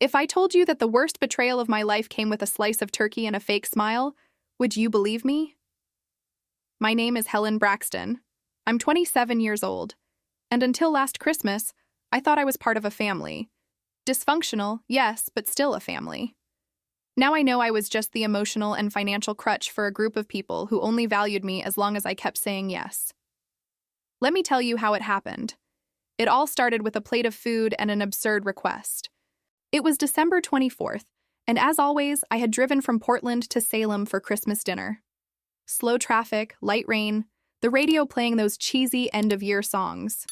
If I told you that the worst betrayal of my life came with a slice of turkey and a fake smile, would you believe me? My name is Helen Braxton. I'm 27 years old, and until last Christmas, I thought I was part of a family. Dysfunctional, yes, but still a family. Now I know I was just the emotional and financial crutch for a group of people who only valued me as long as I kept saying yes. Let me tell you how it happened. It all started with a plate of food and an absurd request. It was December 24th, and as always, I had driven from Portland to Salem for Christmas dinner. Slow traffic, light rain, the radio playing those cheesy end-of-year songs.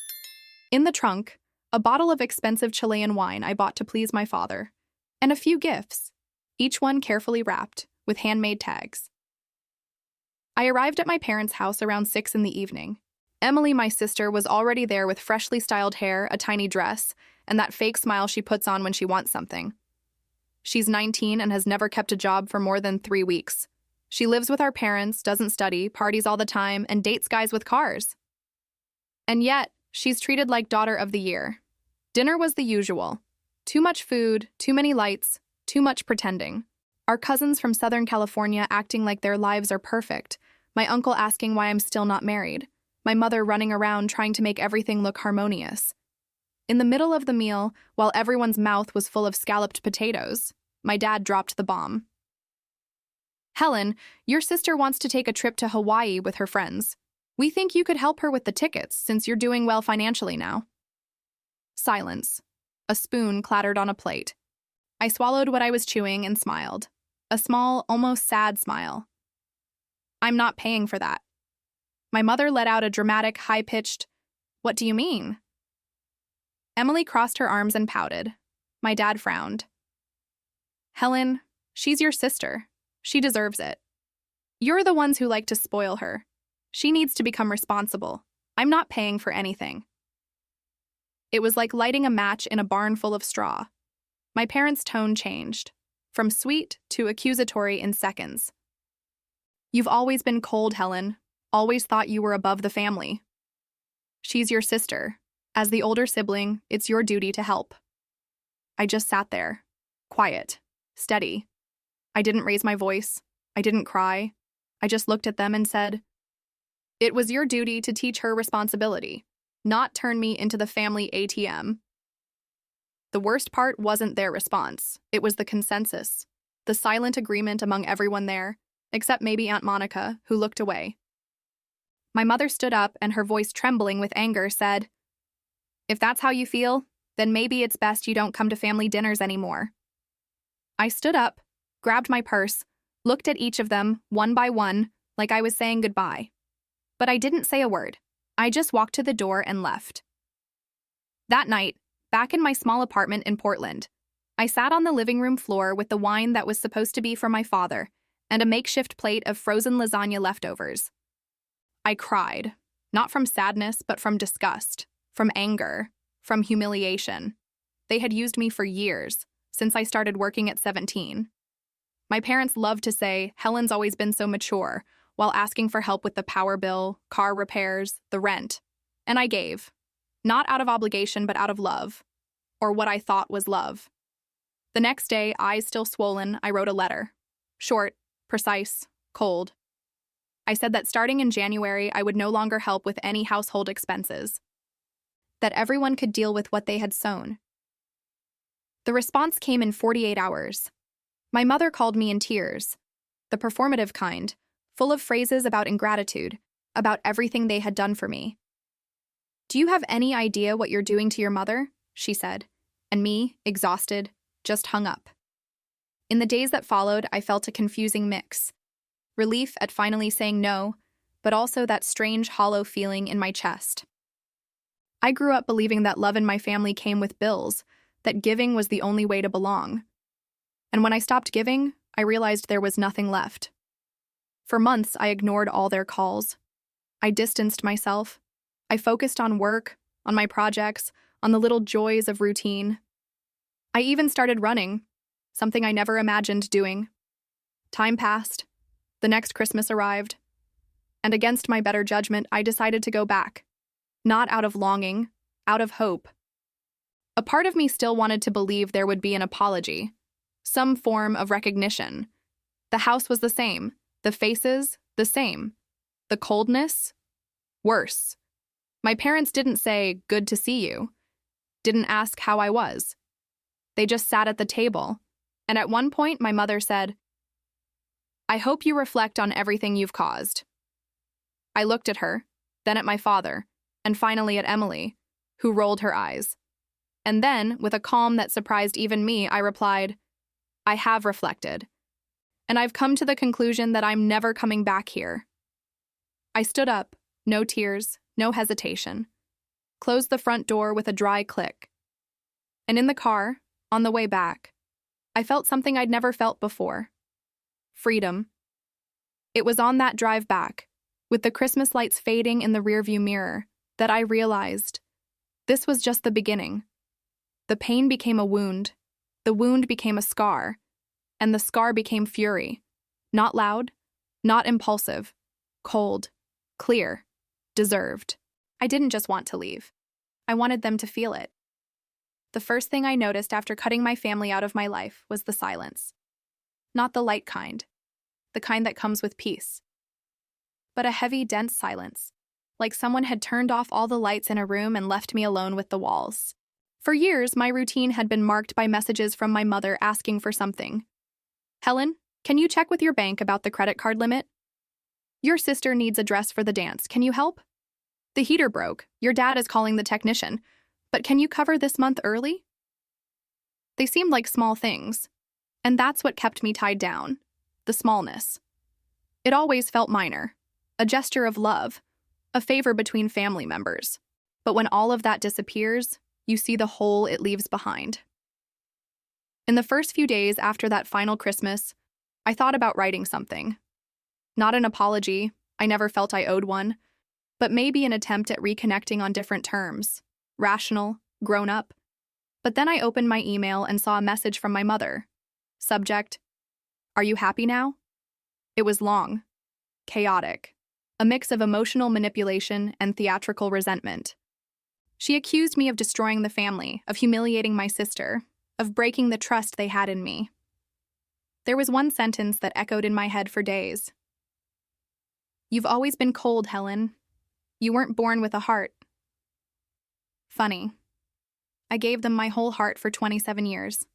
In the trunk, a bottle of expensive Chilean wine I bought to please my father, and a few gifts, each one carefully wrapped, with handmade tags. I arrived at my parents' house around 6 in the evening. Emily, my sister, was already there with freshly styled hair, a tiny dress, and that fake smile she puts on when she wants something. She's 19 and has never kept a job for more than 3 weeks. She lives with our parents, doesn't study, parties all the time, and dates guys with cars. And yet, she's treated like daughter of the year. Dinner was the usual. Too much food, too many lights, too much pretending. Our cousins from Southern California acting like their lives are perfect. My uncle asking why I'm still not married. My mother running around trying to make everything look harmonious. In the middle of the meal, while everyone's mouth was full of scalloped potatoes, my dad dropped the bomb. Helen, your sister wants to take a trip to Hawaii with her friends. We think you could help her with the tickets since you're doing well financially now. Silence. A spoon clattered on a plate. I swallowed what I was chewing and smiled. A small, almost sad smile. I'm not paying for that. My mother let out a dramatic, high-pitched, "What do you mean?" Emily crossed her arms and pouted. My dad frowned. Helen, she's your sister. She deserves it. You're the ones who like to spoil her. She needs to become responsible. I'm not paying for anything. It was like lighting a match in a barn full of straw. My parents' tone changed, from sweet to accusatory in seconds. You've always been cold, Helen. Always thought you were above the family. She's your sister. As the older sibling, it's your duty to help. I just sat there, quiet, steady. I didn't raise my voice. I didn't cry. I just looked at them and said, "It was your duty to teach her responsibility, not turn me into the family ATM." The worst part wasn't their response. It was the consensus, the silent agreement among everyone there, except maybe Aunt Monica, who looked away. My mother stood up and her voice trembling with anger said, "If that's how you feel, then maybe it's best you don't come to family dinners anymore." I stood up, grabbed my purse, looked at each of them, one by one, like I was saying goodbye. But I didn't say a word. I just walked to the door and left. That night, back in my small apartment in Portland, I sat on the living room floor with the wine that was supposed to be for my father and a makeshift plate of frozen lasagna leftovers. I cried, not from sadness, but from disgust, from anger, from humiliation. They had used me for years, since I started working at 17. My parents loved to say, "Helen's always been so mature," while asking for help with the power bill, car repairs, the rent. And I gave. Not out of obligation, but out of love. Or what I thought was love. The next day, eyes still swollen, I wrote a letter. Short, precise, cold. I said that starting in January, I would no longer help with any household expenses. That everyone could deal with what they had sown. The response came in 48 hours. My mother called me in tears. The performative kind, full of phrases about ingratitude, about everything they had done for me. "Do you have any idea what you're doing to your mother?" she said, and me, exhausted, just hung up. In the days that followed, I felt a confusing mix. Relief at finally saying no, but also that strange, hollow feeling in my chest. I grew up believing that love in my family came with bills, that giving was the only way to belong. And when I stopped giving, I realized there was nothing left. For months, I ignored all their calls. I distanced myself. I focused on work, on my projects, on the little joys of routine. I even started running, something I never imagined doing. Time passed. The next Christmas arrived. And against my better judgment, I decided to go back. Not out of longing, out of hope. A part of me still wanted to believe there would be an apology, some form of recognition. The house was the same, the faces, the same. The coldness? Worse. My parents didn't say, "Good to see you," didn't ask how I was. They just sat at the table, and at one point my mother said, "I hope you reflect on everything you've caused." I looked at her, then at my father, and finally at Emily, who rolled her eyes. And then, with a calm that surprised even me, I replied, "I have reflected, and I've come to the conclusion that I'm never coming back here." I stood up, no tears, no hesitation, closed the front door with a dry click. And in the car, on the way back, I felt something I'd never felt before. Freedom. It was on that drive back, with the Christmas lights fading in the rearview mirror, that I realized this was just the beginning. The pain became a wound, the wound became a scar, and the scar became fury. Not loud, not impulsive, cold, clear, deserved. I didn't just want to leave. I wanted them to feel it. The first thing I noticed after cutting my family out of my life was the silence. Not the light kind, the kind that comes with peace, but a heavy, dense silence, like someone had turned off all the lights in a room and left me alone with the walls. For years, my routine had been marked by messages from my mother asking for something. "Helen, can you check with your bank about the credit card limit? Your sister needs a dress for the dance. Can you help? The heater broke. Your dad is calling the technician. But can you cover this month early?" They seemed like small things, and that's what kept me tied down, the smallness. It always felt minor, a gesture of love, a favor between family members. But when all of that disappears, you see the hole it leaves behind. In the first few days after that final Christmas, I thought about writing something. Not an apology, I never felt I owed one, but maybe an attempt at reconnecting on different terms, rational, grown up. But then I opened my email and saw a message from my mother. Subject, "Are you happy now?" It was long, chaotic, a mix of emotional manipulation and theatrical resentment. She accused me of destroying the family, of humiliating my sister, of breaking the trust they had in me. There was one sentence that echoed in my head for days. "You've always been cold, Helen. You weren't born with a heart." Funny. I gave them my whole heart for 27 years.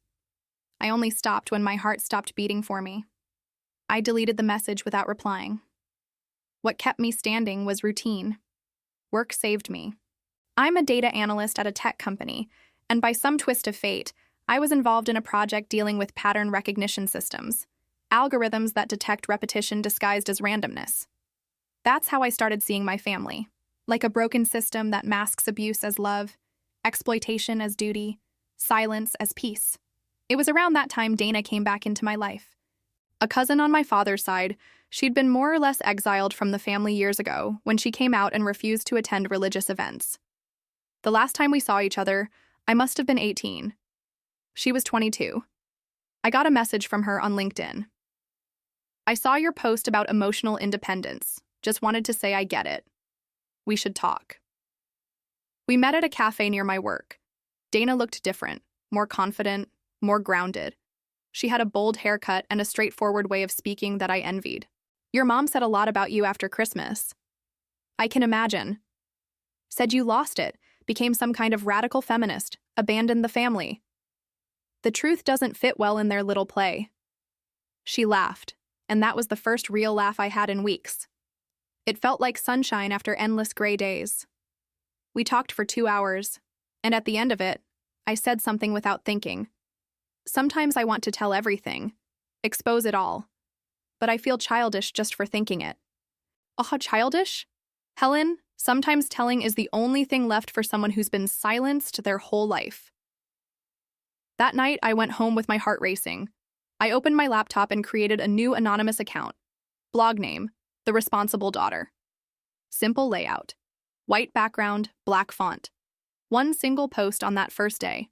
I only stopped when my heart stopped beating for me. I deleted the message without replying. What kept me standing was routine. Work saved me. I'm a data analyst at a tech company, and by some twist of fate, I was involved in a project dealing with pattern recognition systems, algorithms that detect repetition disguised as randomness. That's how I started seeing my family, like a broken system that masks abuse as love, exploitation as duty, silence as peace. It was around that time Dana came back into my life. A cousin on my father's side, she'd been more or less exiled from the family years ago when she came out and refused to attend religious events. The last time we saw each other, I must have been 18. She was 22. I got a message from her on LinkedIn. "I saw your post about emotional independence. Just wanted to say I get it. We should talk." We met at a cafe near my work. Dana looked different, more confident, more grounded. She had a bold haircut and a straightforward way of speaking that I envied. "Your mom said a lot about you after Christmas." "I can imagine. Said you lost it, became some kind of radical feminist, abandoned the family. The truth doesn't fit well in their little play." She laughed, and that was the first real laugh I had in weeks. It felt like sunshine after endless gray days. We talked for 2 hours, and at the end of it, I said something without thinking. Sometimes I want to tell everything, expose it all, but I feel childish just for thinking it. Childish? Helen, sometimes telling is the only thing left for someone who's been silenced their whole life. That night, I went home with my heart racing. I opened my laptop and created a new anonymous account. Blog name, The Responsible Daughter. Simple layout. White background, black font. One single post on that first day.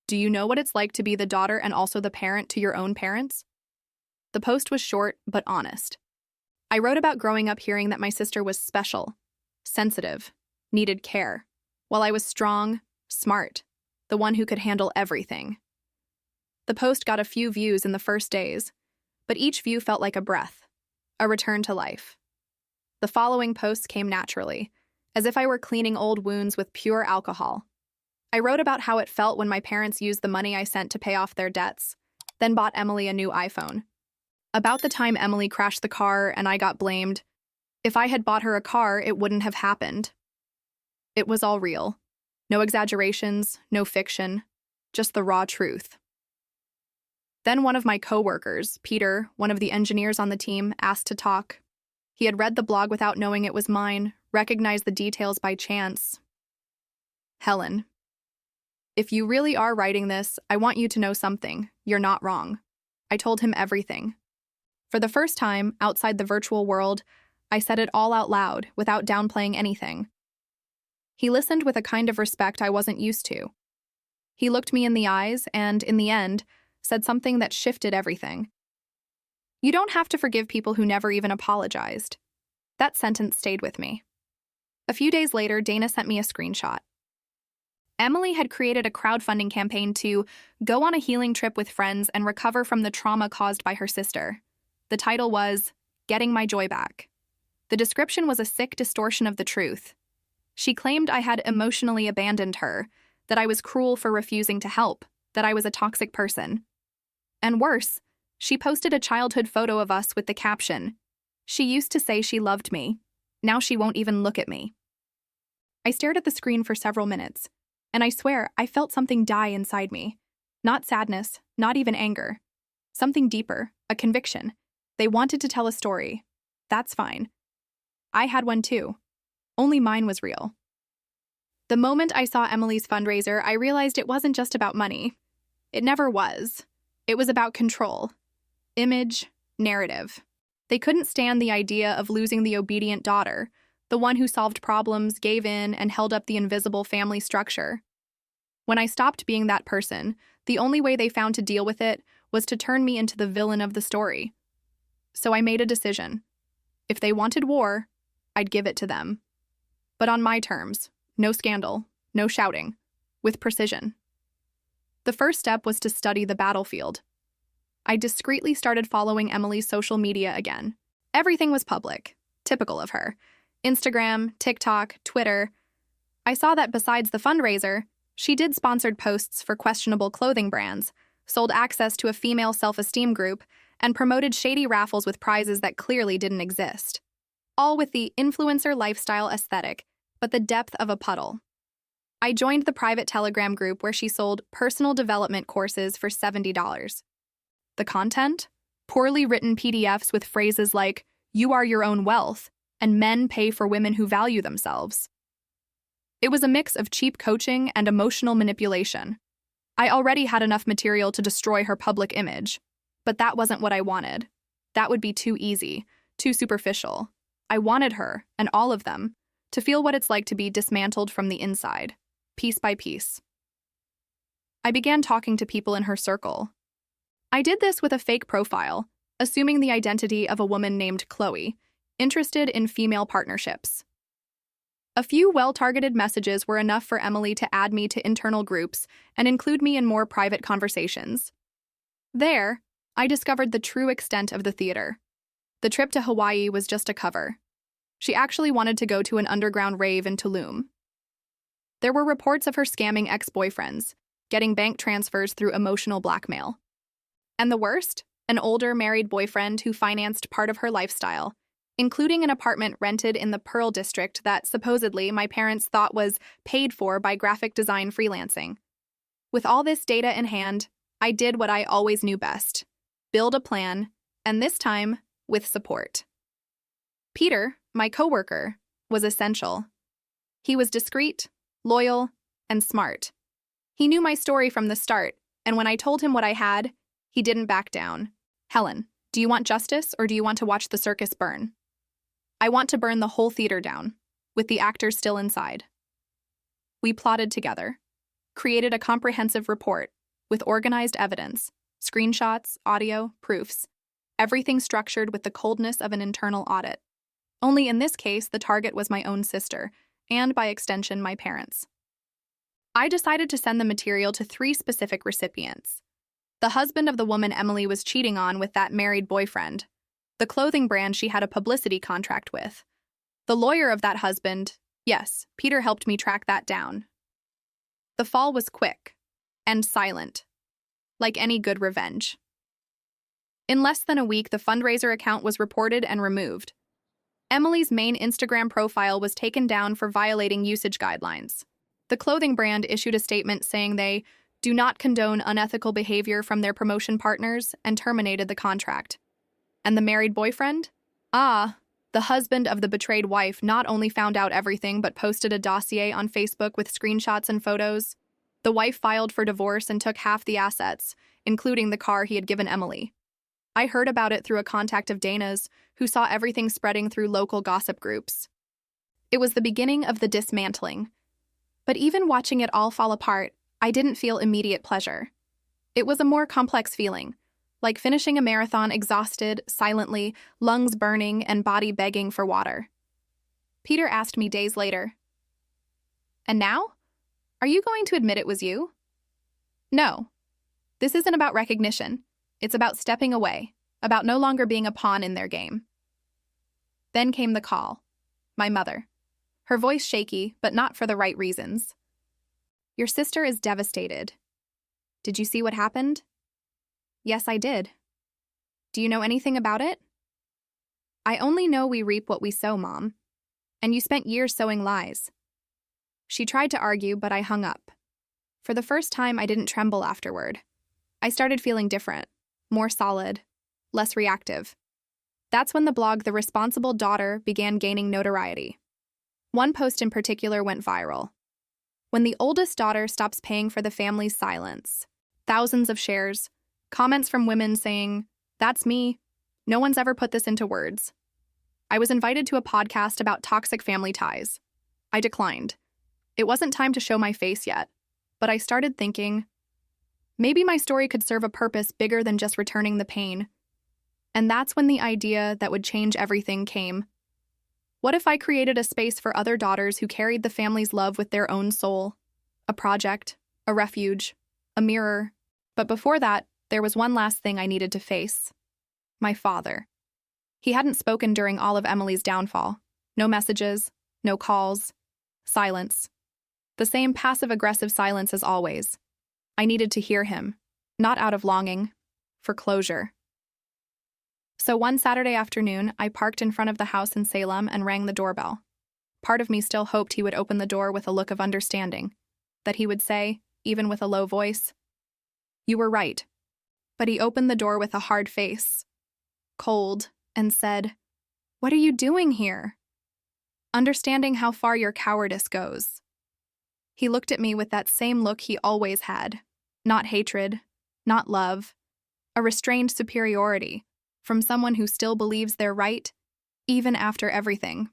Do you know what it's like to be the daughter and also the parent to your own parents? The post was short but honest. I wrote about growing up hearing that my sister was special, sensitive, needed care, while I was strong, smart, the one who could handle everything. The post got a few views in the first days, but each view felt like a breath, a return to life. The following posts came naturally, as if I were cleaning old wounds with pure alcohol. I wrote about how it felt when my parents used the money I sent to pay off their debts, then bought Emily a new iPhone. About the time Emily crashed the car and I got blamed, if I had bought her a car, it wouldn't have happened. It was all real. No exaggerations, no fiction, just the raw truth. Then one of my coworkers, Peter, one of the engineers on the team, asked to talk. He had read the blog without knowing it was mine, recognized the details by chance. Helen, if you really are writing this, I want you to know something. You're not wrong. I told him everything. For the first time, outside the virtual world, I said it all out loud, without downplaying anything. He listened with a kind of respect I wasn't used to. He looked me in the eyes and, in the end, said something that shifted everything. You don't have to forgive people who never even apologized. That sentence stayed with me. A few days later, Dana sent me a screenshot. Emily had created a crowdfunding campaign to go on a healing trip with friends and recover from the trauma caused by her sister. The title was, Getting My Joy Back. The description was a sick distortion of the truth. She claimed I had emotionally abandoned her, that I was cruel for refusing to help, that I was a toxic person. And worse, she posted a childhood photo of us with the caption, "She used to say she loved me. Now she won't even look at me." I stared at the screen for several minutes, and I swear I felt something die inside me. Not sadness, not even anger. Something deeper, a conviction. They wanted to tell a story. That's fine. I had one too. Only mine was real. The moment I saw Emily's fundraiser, I realized it wasn't just about money. It never was. It was about control. Image, narrative. They couldn't stand the idea of losing the obedient daughter, the one who solved problems, gave in, and held up the invisible family structure. When I stopped being that person, the only way they found to deal with it was to turn me into the villain of the story. So I made a decision. If they wanted war, I'd give it to them. But on my terms, no scandal, no shouting, with precision. The first step was to study the battlefield. I discreetly started following Emily's social media again. Everything was public, typical of her. Instagram, TikTok, Twitter. I saw that besides the fundraiser, she did sponsored posts for questionable clothing brands, sold access to a female self-esteem group, and promoted shady raffles with prizes that clearly didn't exist. All with the influencer lifestyle aesthetic, but the depth of a puddle. I joined the private Telegram group where she sold personal development courses for $70. The content? Poorly written PDFs with phrases like, "You are your own wealth," and "men pay for women who value themselves." It was a mix of cheap coaching and emotional manipulation. I already had enough material to destroy her public image, but that wasn't what I wanted. That would be too easy, too superficial. I wanted her, and all of them, to feel what it's like to be dismantled from the inside, piece by piece. I began talking to people in her circle. I did this with a fake profile, assuming the identity of a woman named Chloe, interested in female partnerships. A few well-targeted messages were enough for Emily to add me to internal groups and include me in more private conversations. There, I discovered the true extent of the theater. The trip to Hawaii was just a cover. She actually wanted to go to an underground rave in Tulum. There were reports of her scamming ex-boyfriends, getting bank transfers through emotional blackmail. And the worst? An older married boyfriend who financed part of her lifestyle, including an apartment rented in the Pearl District that supposedly my parents thought was paid for by graphic design freelancing. With all this data in hand, I did what I always knew best: build a plan, and this time, with support. Peter, my coworker, was essential. He was discreet, loyal, and smart. He knew my story from the start, and when I told him what I had, he didn't back down. "Helen, do you want justice or do you want to watch the circus burn?" "I want to burn the whole theater down, with the actors still inside." We plotted together, created a comprehensive report with organized evidence, screenshots, audio, proofs, everything structured with the coldness of an internal audit. Only in this case, the target was my own sister, and by extension, my parents. I decided to send the material to 3 specific recipients. The husband of the woman Emily was cheating on with that married boyfriend, the clothing brand she had a publicity contract with, the lawyer of that husband. Yes, Peter helped me track that down. The fall was quick and silent, like any good revenge. In less than a week, the fundraiser account was reported and removed. Emily's main Instagram profile was taken down for violating usage guidelines. The clothing brand issued a statement saying they do not condone unethical behavior from their promotion partners and terminated the contract. And the married boyfriend? The husband of the betrayed wife not only found out everything but posted a dossier on Facebook with screenshots and photos. The wife filed for divorce and took half the assets, including the car he had given Emily. I heard about it through a contact of Dana's, who saw everything spreading through local gossip groups. It was the beginning of the dismantling. But even watching it all fall apart, I didn't feel immediate pleasure. It was a more complex feeling, like finishing a marathon exhausted, silently, lungs burning, and body begging for water. Peter asked me days later, "And now? Are you going to admit it was you?" No. This isn't about recognition. It's about stepping away, about no longer being a pawn in their game. Then came the call. My mother. Her voice shaky, but not for the right reasons. "Your sister is devastated. Did you see what happened?" "Yes, I did." "Do you know anything about it?" "I only know we reap what we sow, Mom. And you spent years sowing lies." She tried to argue, but I hung up. For the first time, I didn't tremble afterward. I started feeling different, more solid, less reactive. That's when the blog The Responsible Daughter began gaining notoriety. One post in particular went viral. "When the oldest daughter stops paying for the family's silence." Thousands of shares, comments from women saying, "That's me. No one's ever put this into words." I was invited to a podcast about toxic family ties. I declined. It wasn't time to show my face yet, but I started thinking, maybe my story could serve a purpose bigger than just returning the pain. And that's when the idea that would change everything came. What if I created a space for other daughters who carried the family's love with their own soul? A project, a refuge, a mirror. But before that, there was one last thing I needed to face. My father. He hadn't spoken during all of Emily's downfall. No messages, no calls, silence. The same passive-aggressive silence as always. I needed to hear him, not out of longing, for closure. So one Saturday afternoon, I parked in front of the house in Salem and rang the doorbell. Part of me still hoped he would open the door with a look of understanding, that he would say, even with a low voice, "You were right." But he opened the door with a hard face, cold, and said, "What are you doing here?" Understanding how far your cowardice goes. He looked at me with that same look he always had. Not hatred, not love, a restrained superiority from someone who still believes they're right, even after everything.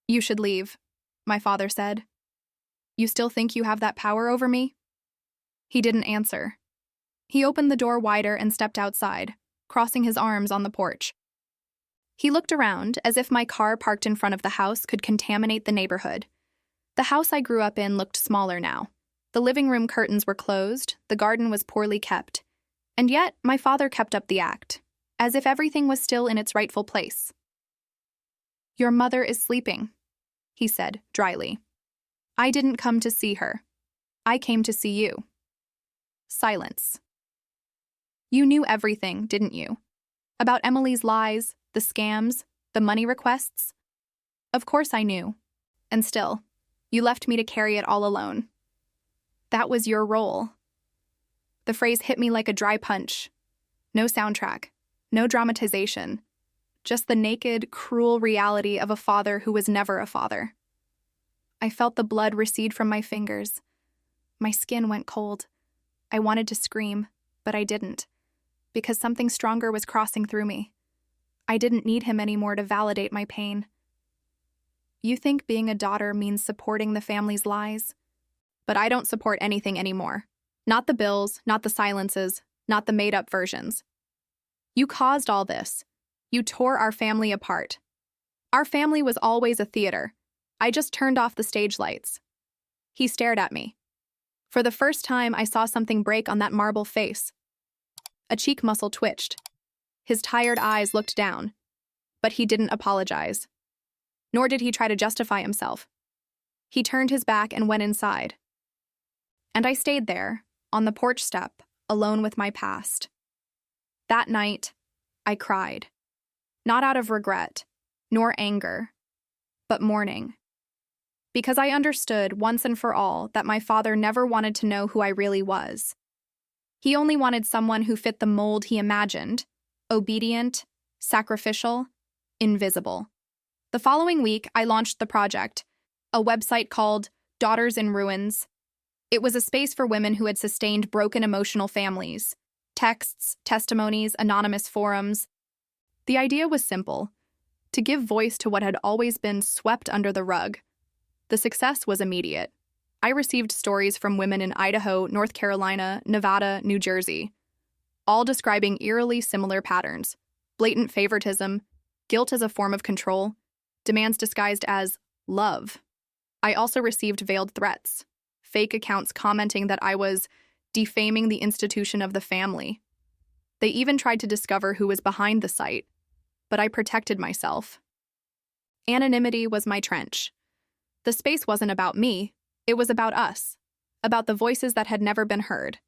"You should leave," my father said. "You still think you have that power over me?" He didn't answer. He opened the door wider and stepped outside, crossing his arms on the porch. He looked around as if my car parked in front of the house could contaminate the neighborhood. The house I grew up in looked smaller now. The living room curtains were closed, the garden was poorly kept. And yet, my father kept up the act, as if everything was still in its rightful place. "Your mother is sleeping," he said dryly. "I didn't come to see her. I came to see you." Silence. "You knew everything, didn't you? About Emily's lies, the scams, the money requests?" "Of course I knew. And still, you left me to carry it all alone. That was your role." The phrase hit me like a dry punch. No soundtrack, no dramatization, just the naked, cruel reality of a father who was never a father. I felt the blood recede from my fingers. My skin went cold. I wanted to scream, but I didn't, because something stronger was crossing through me. I didn't need him anymore to validate my pain. You think being a daughter means supporting the family's lies? But I don't support anything anymore. Not the bills, not the silences, not the made-up versions. You caused all this. You tore our family apart. Our family was always a theater. I just turned off the stage lights. He stared at me. For the first time, I saw something break on that marble face. A cheek muscle twitched. His tired eyes looked down. But he didn't apologize. Nor did he try to justify himself. He turned his back and went inside. And I stayed there, on the porch step, alone with my past. That night, I cried. Not out of regret, nor anger, but mourning. Because I understood once and for all that my father never wanted to know who I really was. He only wanted someone who fit the mold he imagined, obedient, sacrificial, invisible. The following week, I launched the project, a website called Daughters in Ruins. It was a space for women who had sustained broken emotional families. Texts, testimonies, anonymous forums. The idea was simple: to give voice to what had always been swept under the rug. The success was immediate. I received stories from women in Idaho, North Carolina, Nevada, New Jersey, all describing eerily similar patterns: blatant favoritism, guilt as a form of control, demands disguised as love. I also received veiled threats, fake accounts commenting that I was defaming the institution of the family. They even tried to discover who was behind the site, but I protected myself. Anonymity was my trench. The space wasn't about me, it was about us, about the voices that had never been heard.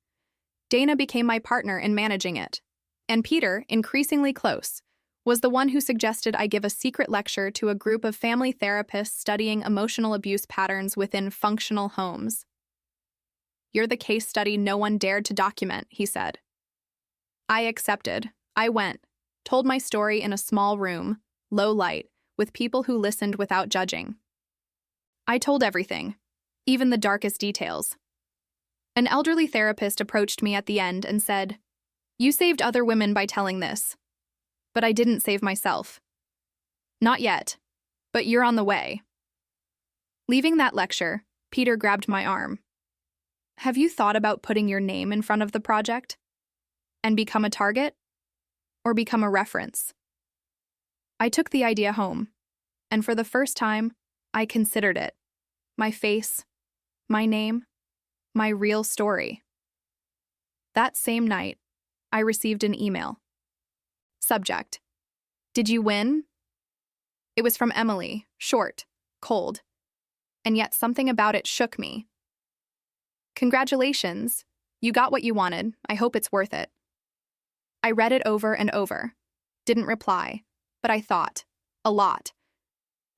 Dana became my partner in managing it, and Peter, increasingly close, was the one who suggested I give a secret lecture to a group of family therapists studying emotional abuse patterns within functional homes. "You're the case study no one dared to document," he said. I accepted. I went, told my story in a small room, low light, with people who listened without judging. I told everything, even the darkest details. An elderly therapist approached me at the end and said, "You saved other women by telling this. But I didn't save myself. Not yet, but you're on the way." Leaving that lecture, Peter grabbed my arm. "Have you thought about putting your name in front of the project? And become a target? Or become a reference?" I took the idea home, and for the first time, I considered it. My face, my name, my real story. That same night, I received an email. Subject: "Did you win?" It was from Emily, short, cold, and yet something about it shook me. "Congratulations. You got what you wanted. I hope it's worth it." I read it over and over. Didn't reply, but I thought, a lot.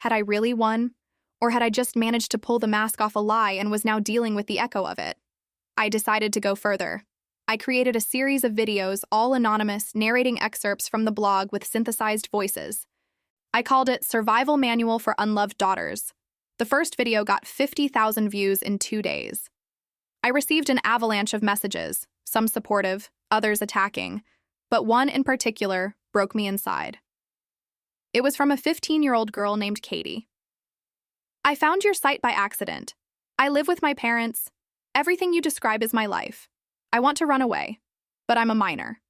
Had I really won? Or had I just managed to pull the mask off a lie and was now dealing with the echo of it? I decided to go further. I created a series of videos, all anonymous, narrating excerpts from the blog with synthesized voices. I called it Survival Manual for Unloved Daughters. The first video got 50,000 views in 2 days. I received an avalanche of messages, some supportive, others attacking, but one in particular broke me inside. It was from a 15-year-old girl named Katie. "I found your site by accident. I live with my parents. Everything you describe is my life. I want to run away, but I'm a minor.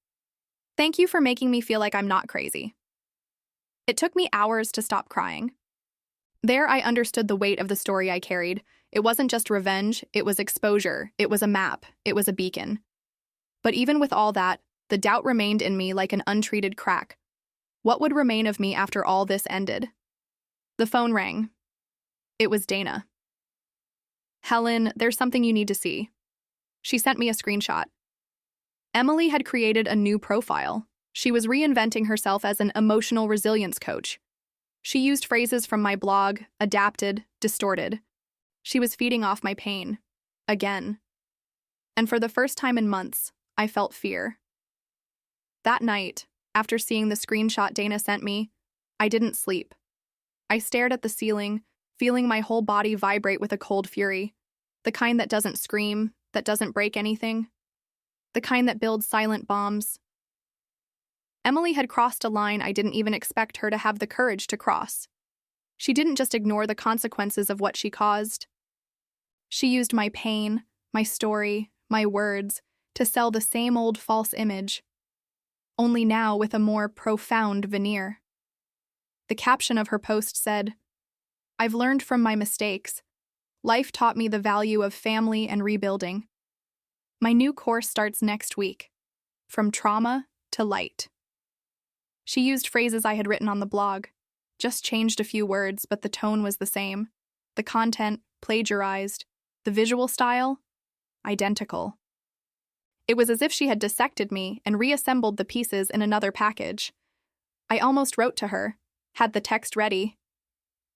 Thank you for making me feel like I'm not crazy." It took me hours to stop crying. There I understood the weight of the story I carried. It wasn't just revenge, it was exposure, it was a map, it was a beacon. But even with all that, the doubt remained in me like an untreated crack. What would remain of me after all this ended? The phone rang. It was Dana. "Helen, there's something you need to see." She sent me a screenshot. Emily had created a new profile. She was reinventing herself as an emotional resilience coach. She used phrases from my blog, adapted, distorted. She was feeding off my pain. Again. And for the first time in months, I felt fear. That night, after seeing the screenshot Dana sent me, I didn't sleep. I stared at the ceiling, feeling my whole body vibrate with a cold fury, the kind that doesn't scream, that doesn't break anything, the kind that builds silent bombs. Emily had crossed a line I didn't even expect her to have the courage to cross. She didn't just ignore the consequences of what she caused. She used my pain, my story, my words, to sell the same old false image, only now with a more profound veneer. The caption of her post said, "I've learned from my mistakes. Life taught me the value of family and rebuilding. My new course starts next week. From trauma to light. She used phrases I had written on the blog. Just changed a few words, but the tone was the same. The content, plagiarized. The visual style, identical. It was as if she had dissected me and reassembled the pieces in another package. I almost wrote to her, had the text ready.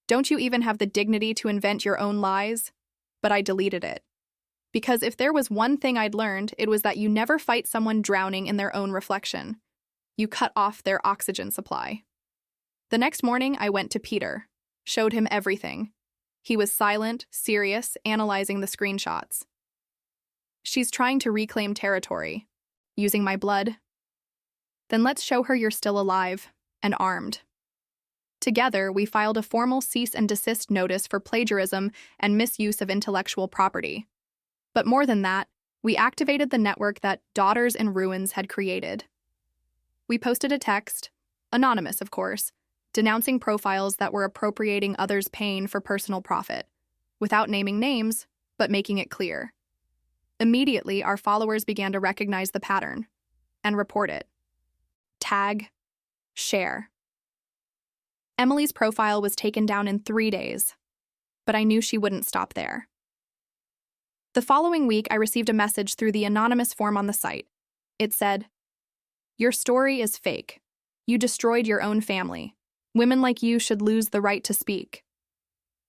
Don't you even have the dignity to invent your own lies? But I deleted it. Because if there was one thing I'd learned, it was that you never fight someone drowning in their own reflection. You cut off their oxygen supply. The next morning, I went to Peter, showed him everything. He was silent, serious, analyzing the screenshots. She's trying to reclaim territory, using my blood. Then let's show her you're still alive and armed. Together, we filed a formal cease and desist notice for plagiarism and misuse of intellectual property. But more than that, we activated the network that Daughters in Ruins had created. We posted a text, anonymous of course, denouncing profiles that were appropriating others' pain for personal profit, without naming names, but making it clear. Immediately, our followers began to recognize the pattern and report it. Tag, share. Emily's profile was taken down in 3 days, but I knew she wouldn't stop there. The following week, I received a message through the anonymous form on the site. It said, "Your story is fake. You destroyed your own family. Women like you should lose the right to speak."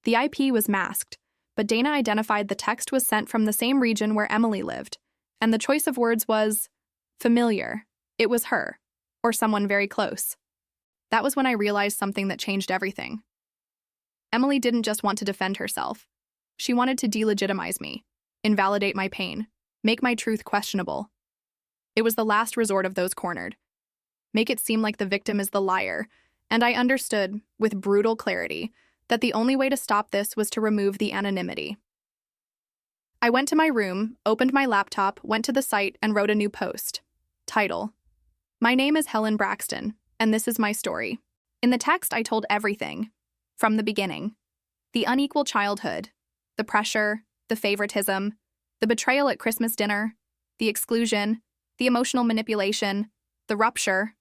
The IP was masked, but Dana identified the text was sent from the same region where Emily lived, and the choice of words was familiar. It was her, or someone very close. That was when I realized something that changed everything. Emily didn't just want to defend herself. She wanted to delegitimize me, invalidate my pain, make my truth questionable. It was the last resort of those cornered. Make it seem like the victim is the liar, and I understood, with brutal clarity, that the only way to stop this was to remove the anonymity. I went to my room, opened my laptop, went to the site, and wrote a new post. Title: My name is Helen Braxton, and this is my story. In the text, I told everything, from the beginning. The unequal childhood, the pressure, the favoritism, the betrayal at Christmas dinner, the exclusion, the emotional manipulation, the rupture.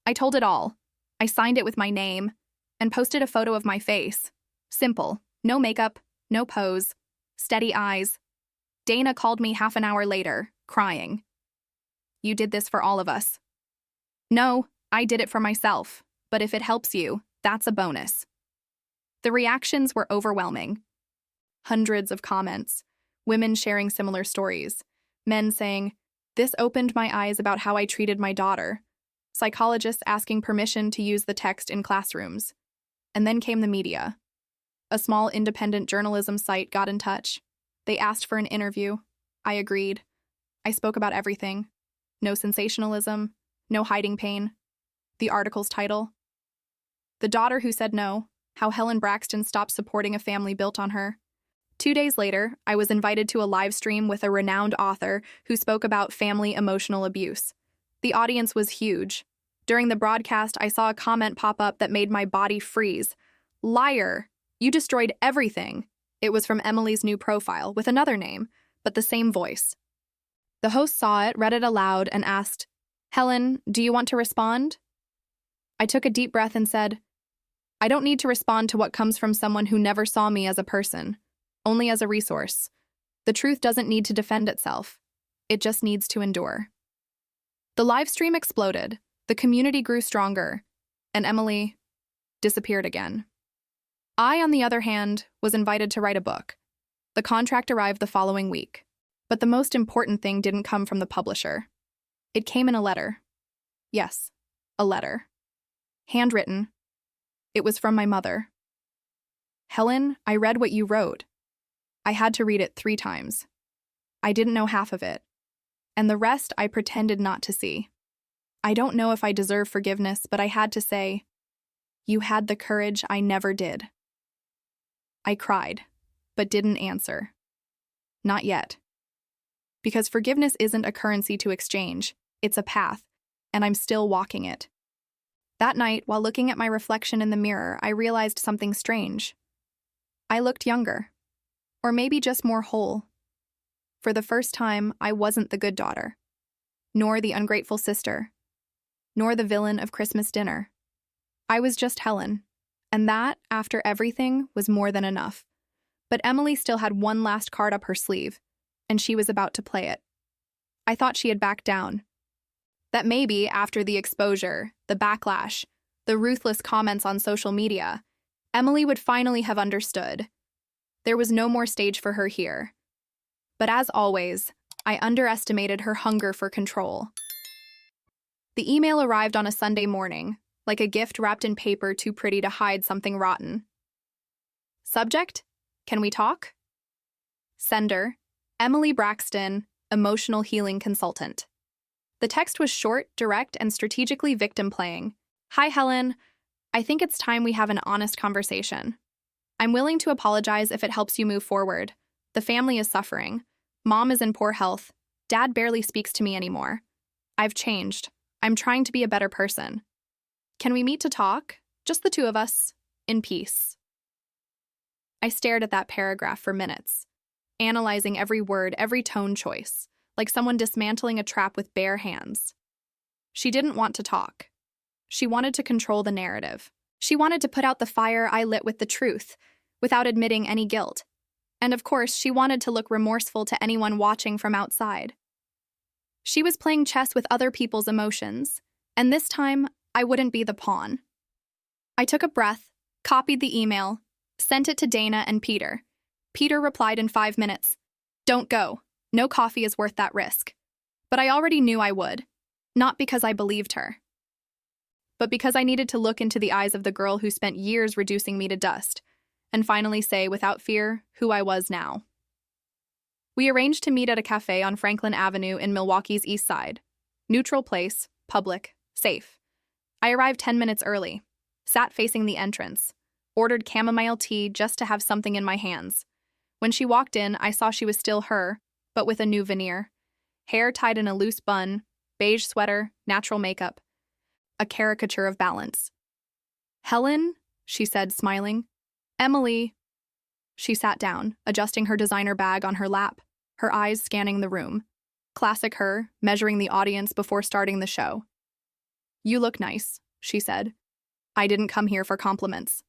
I told it all. I signed it with my name and posted a photo of my face. Simple, no makeup, no pose, steady eyes. Dana called me half an hour later, crying. "You did this for all of us." No, I did it for myself, but if it helps you, that's a bonus. The reactions were overwhelming. Hundreds of comments, women sharing similar stories, men saying, "This opened my eyes about how I treated my daughter," psychologists asking permission to use the text in classrooms. And then came the media. A small independent journalism site got in touch. They asked for an interview. I agreed. I spoke about everything. No sensationalism, no hiding pain. The article's title: The Daughter Who Said No, How Helen Braxton Stopped Supporting a Family Built on Her. 2 days later, I was invited to a live stream with a renowned author who spoke about family emotional abuse. The audience was huge. During the broadcast, I saw a comment pop up that made my body freeze. "Liar! You destroyed everything." It was from Emily's new profile, with another name, but the same voice. The host saw it, read it aloud, and asked, "Helen, do you want to respond?" I took a deep breath and said, "I don't need to respond to what comes from someone who never saw me as a person, only as a resource. The truth doesn't need to defend itself. It just needs to endure." The live stream exploded, the community grew stronger, and Emily disappeared again. I, on the other hand, was invited to write a book. The contract arrived the following week, but the most important thing didn't come from the publisher. It came in a letter. Yes, a letter. Handwritten. It was from my mother. "Helen, I read what you wrote." I had to read it 3 times. I didn't know half of it, and the rest I pretended not to see. I don't know if I deserve forgiveness, but I had to say, "You had the courage I never did." I cried, but didn't answer. Not yet. Because forgiveness isn't a currency to exchange, it's a path, and I'm still walking it. That night, while looking at my reflection in the mirror, I realized something strange. I looked younger. Or maybe just more whole. For the first time, I wasn't the good daughter, nor the ungrateful sister, nor the villain of Christmas dinner. I was just Helen, and that, after everything, was more than enough. But Emily still had one last card up her sleeve, and she was about to play it. I thought she had backed down. That maybe, after the exposure, the backlash, the ruthless comments on social media, Emily would finally have understood. There was no more stage for her here. But as always, I underestimated her hunger for control. The email arrived on a Sunday morning, like a gift wrapped in paper too pretty to hide something rotten. Subject: Can we talk? Sender: Emily Braxton, emotional healing consultant. The text was short, direct, and strategically victim-playing. Hi, Helen. I think it's time we have an honest conversation. I'm willing to apologize if it helps you move forward. The family is suffering. Mom is in poor health. Dad barely speaks to me anymore. I've changed. I'm trying to be a better person. Can we meet to talk? Just the two of us, in peace. I stared at that paragraph for minutes, analyzing every word, every tone choice, like someone dismantling a trap with bare hands. She didn't want to talk. She wanted to control the narrative. She wanted to put out the fire I lit with the truth, without admitting any guilt. And of course, she wanted to look remorseful to anyone watching from outside. She was playing chess with other people's emotions, and this time, I wouldn't be the pawn. I took a breath, copied the email, sent it to Dana and Peter. Peter replied in 5 minutes. Don't go. No coffee is worth that risk. But I already knew I would. Not because I believed her, but because I needed to look into the eyes of the girl who spent years reducing me to dust, and finally say, without fear, who I was now. We arranged to meet at a cafe on Franklin Avenue in Milwaukee's East Side. Neutral place, public, safe. I arrived 10 minutes early, sat facing the entrance, ordered chamomile tea just to have something in my hands. When she walked in, I saw she was still her, but with a new veneer. Hair tied in a loose bun, beige sweater, natural makeup. A caricature of balance. Helen, she said, smiling. Emily. She sat down, adjusting her designer bag on her lap, her eyes scanning the room. Classic her, measuring the audience before starting the show. You look nice, she said. I didn't come here for compliments.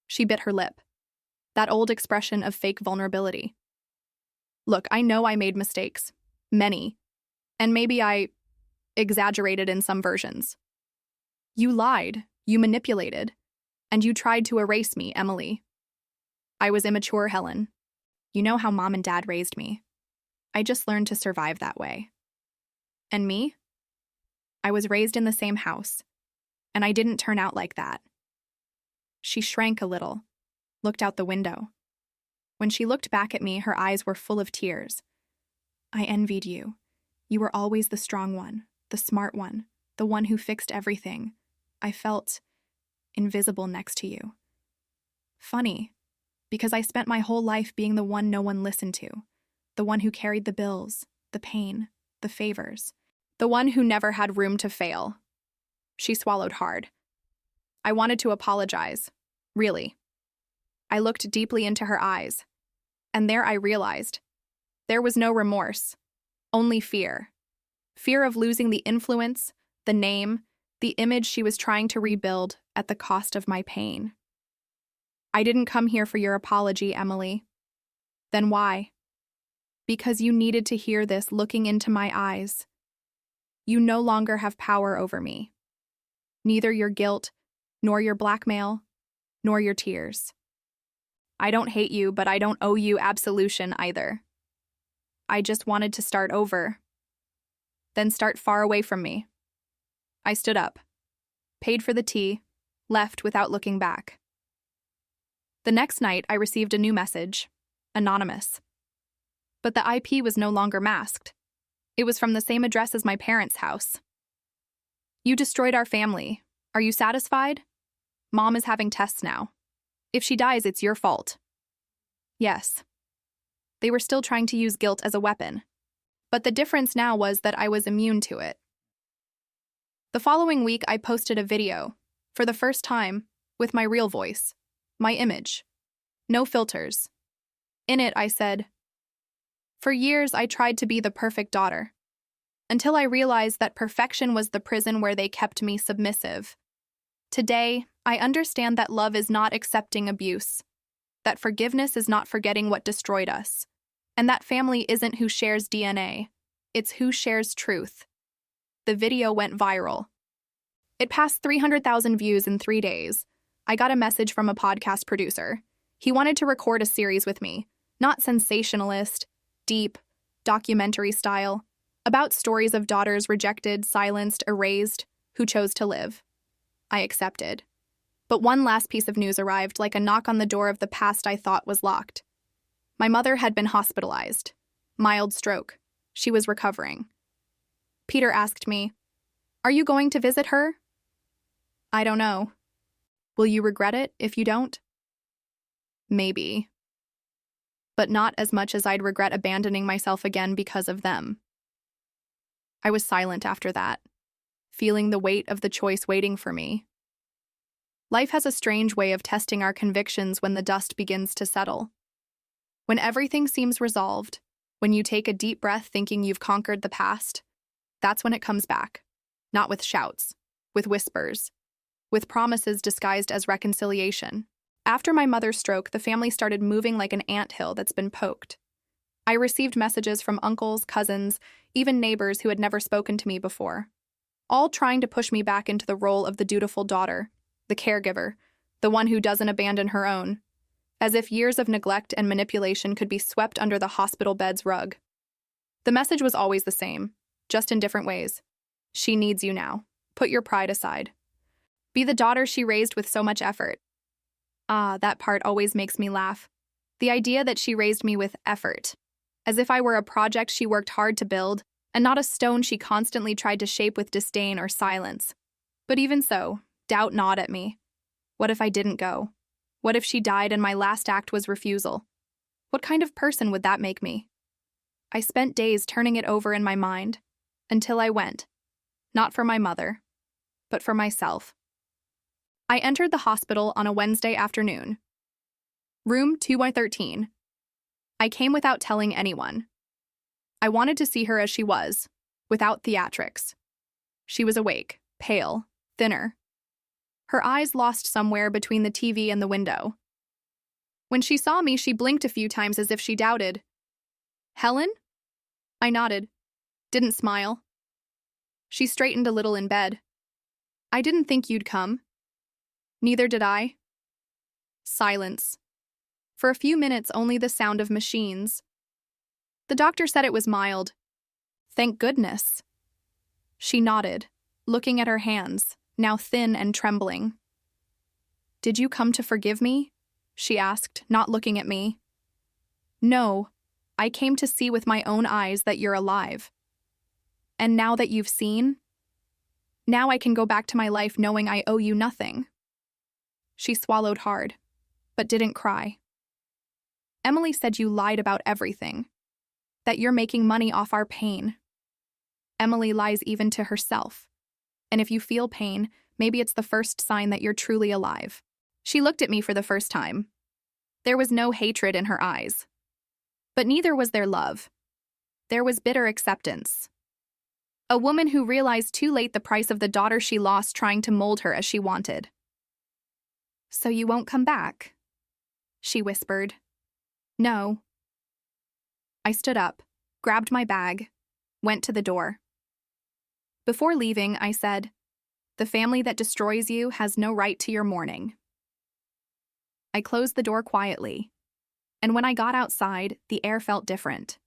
She bit her lip. That old expression of fake vulnerability. Look, I know I made mistakes. Many. And maybe I exaggerated in some versions. You lied, you manipulated, and you tried to erase me, Emily. I was immature, Helen. You know how Mom and Dad raised me. I just learned to survive that way. And me? I was raised in the same house, and I didn't turn out like that. She shrank a little, looked out the window. When she looked back at me, her eyes were full of tears. I envied you. You were always the strong one, the smart one, the one who fixed everything. I felt invisible next to you. Funny, because I spent my whole life being the one no one listened to, the one who carried the bills, the pain, the favors, the one who never had room to fail. She swallowed hard. I wanted to apologize, really. I looked deeply into her eyes, and there I realized there was no remorse, only fear. Fear of losing the influence, the name, the image she was trying to rebuild at the cost of my pain. I didn't come here for your apology, Emily. Then why? Because you needed to hear this looking into my eyes. You no longer have power over me. Neither your guilt, nor your blackmail, nor your tears. I don't hate you, but I don't owe you absolution either. I just wanted to start over. Then start far away from me. I stood up, paid for the tea, left without looking back. The next night, I received a new message, anonymous. But the IP was no longer masked. It was from the same address as my parents' house. You destroyed our family. Are you satisfied? Mom is having tests now. If she dies, it's your fault. Yes. They were still trying to use guilt as a weapon. But the difference now was that I was immune to it. The following week, I posted a video, for the first time, with my real voice, my image. No filters. In it, I said, "For years, I tried to be the perfect daughter, until I realized that perfection was the prison where they kept me submissive. Today, I understand that love is not accepting abuse, that forgiveness is not forgetting what destroyed us, and that family isn't who shares DNA, it's who shares truth." The video went viral. It passed 300,000 views in 3 days. I got a message from a podcast producer. He wanted to record a series with me, not sensationalist, deep, documentary style, about stories of daughters rejected, silenced, erased, who chose to live. I accepted. But one last piece of news arrived, like a knock on the door of the past I thought was locked. My mother had been hospitalized. Mild stroke. She was recovering. Peter asked me, "Are you going to visit her?" "I don't know." "Will you regret it if you don't?" "Maybe. But not as much as I'd regret abandoning myself again because of them." I was silent after that, feeling the weight of the choice waiting for me. Life has a strange way of testing our convictions when the dust begins to settle. When everything seems resolved, when you take a deep breath thinking you've conquered the past, that's when it comes back. Not with shouts, with whispers, with promises disguised as reconciliation. After my mother's stroke, the family started moving like an anthill that's been poked. I received messages from uncles, cousins, even neighbors who had never spoken to me before, all trying to push me back into the role of the dutiful daughter, the caregiver, the one who doesn't abandon her own, as if years of neglect and manipulation could be swept under the hospital bed's rug. The message was always the same, just in different ways. She needs you now. Put your pride aside. Be the daughter she raised with so much effort. Ah, that part always makes me laugh. The idea that she raised me with effort, as if I were a project she worked hard to build, and not a stone she constantly tried to shape with disdain or silence. But even so, doubt gnawed at me. What if I didn't go? What if she died and my last act was refusal? What kind of person would that make me? I spent days turning it over in my mind, until I went. Not for my mother, but for myself. I entered the hospital on a Wednesday afternoon. Room 213. I came without telling anyone. I wanted to see her as she was, without theatrics. She was awake, pale, thinner. Her eyes lost somewhere between the TV and the window. When she saw me, she blinked a few times as if she doubted. "Helen?" I nodded. Didn't smile. She straightened a little in bed. "I didn't think you'd come." "Neither did I." Silence. For a few minutes, only the sound of machines. "The doctor said it was mild." "Thank goodness." She nodded, looking at her hands, now thin and trembling. "Did you come to forgive me?" she asked, not looking at me. "No, I came to see with my own eyes that you're alive. And now that you've seen, now I can go back to my life knowing I owe you nothing." She swallowed hard, but didn't cry. "Emily said you lied about everything, that you're making money off our pain. Emily lies even to herself. And if you feel pain, maybe it's the first sign that you're truly alive." She looked at me for the first time. There was no hatred in her eyes. But neither was there love. There was bitter acceptance. A woman who realized too late the price of the daughter she lost trying to mold her as she wanted. "So you won't come back?" she whispered. "No." I stood up, grabbed my bag, went to the door. Before leaving, I said, "The family that destroys you has no right to your mourning." I closed the door quietly, and when I got outside, the air felt different.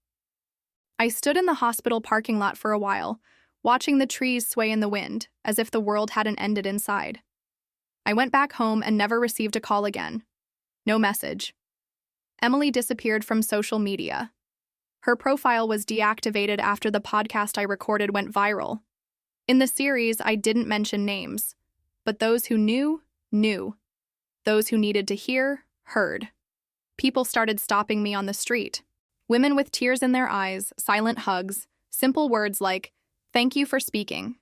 I stood in the hospital parking lot for a while, watching the trees sway in the wind, as if the world hadn't ended inside. I went back home and never received a call again. No message. Emily disappeared from social media. Her profile was deactivated after the podcast I recorded went viral. In the series, I didn't mention names, but those who knew, knew. Those who needed to hear, heard. People started stopping me on the street. Women with tears in their eyes, silent hugs, simple words like, "Thank you for speaking."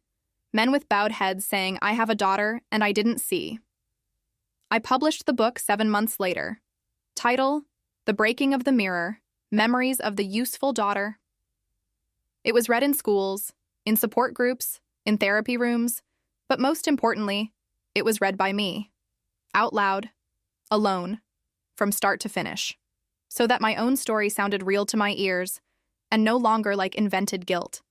Men with bowed heads saying, "I have a daughter, and I didn't see." I published the book 7 months later. Title, The Breaking of the Mirror, Memories of the Useful Daughter. It was read in schools, in support groups, in therapy rooms, but most importantly, it was read by me, out loud, alone, from start to finish, so that my own story sounded real to my ears and no longer like invented guilt.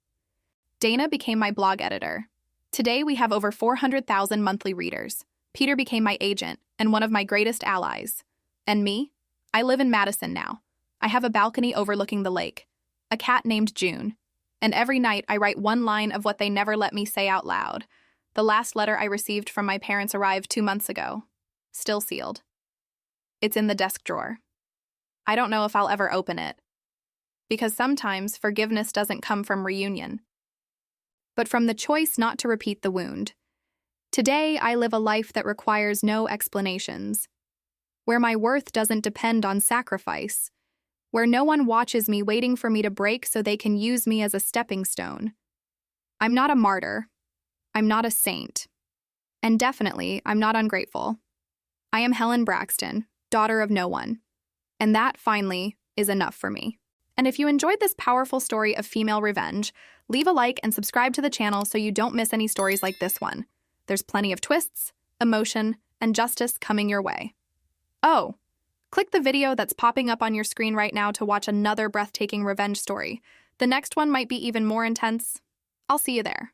Dana became my blog editor. Today we have over 400,000 monthly readers. Peter became my agent and one of my greatest allies. And me? I live in Madison now. I have a balcony overlooking the lake, a cat named June, and every night I write one line of what they never let me say out loud. The last letter I received from my parents arrived 2 months ago, still sealed. It's in the desk drawer. I don't know if I'll ever open it, because sometimes forgiveness doesn't come from reunion, but from the choice not to repeat the wound. Today, I live a life that requires no explanations, where my worth doesn't depend on sacrifice, where no one watches me waiting for me to break so they can use me as a stepping stone. I'm not a martyr. I'm not a saint. And definitely, I'm not ungrateful. I am Helen Braxton, daughter of no one. And that, finally, is enough for me. And if you enjoyed this powerful story of female revenge, leave a like and subscribe to the channel so you don't miss any stories like this one. There's plenty of twists, emotion, and justice coming your way. Oh, click the video that's popping up on your screen right now to watch another breathtaking revenge story. The next one might be even more intense. I'll see you there.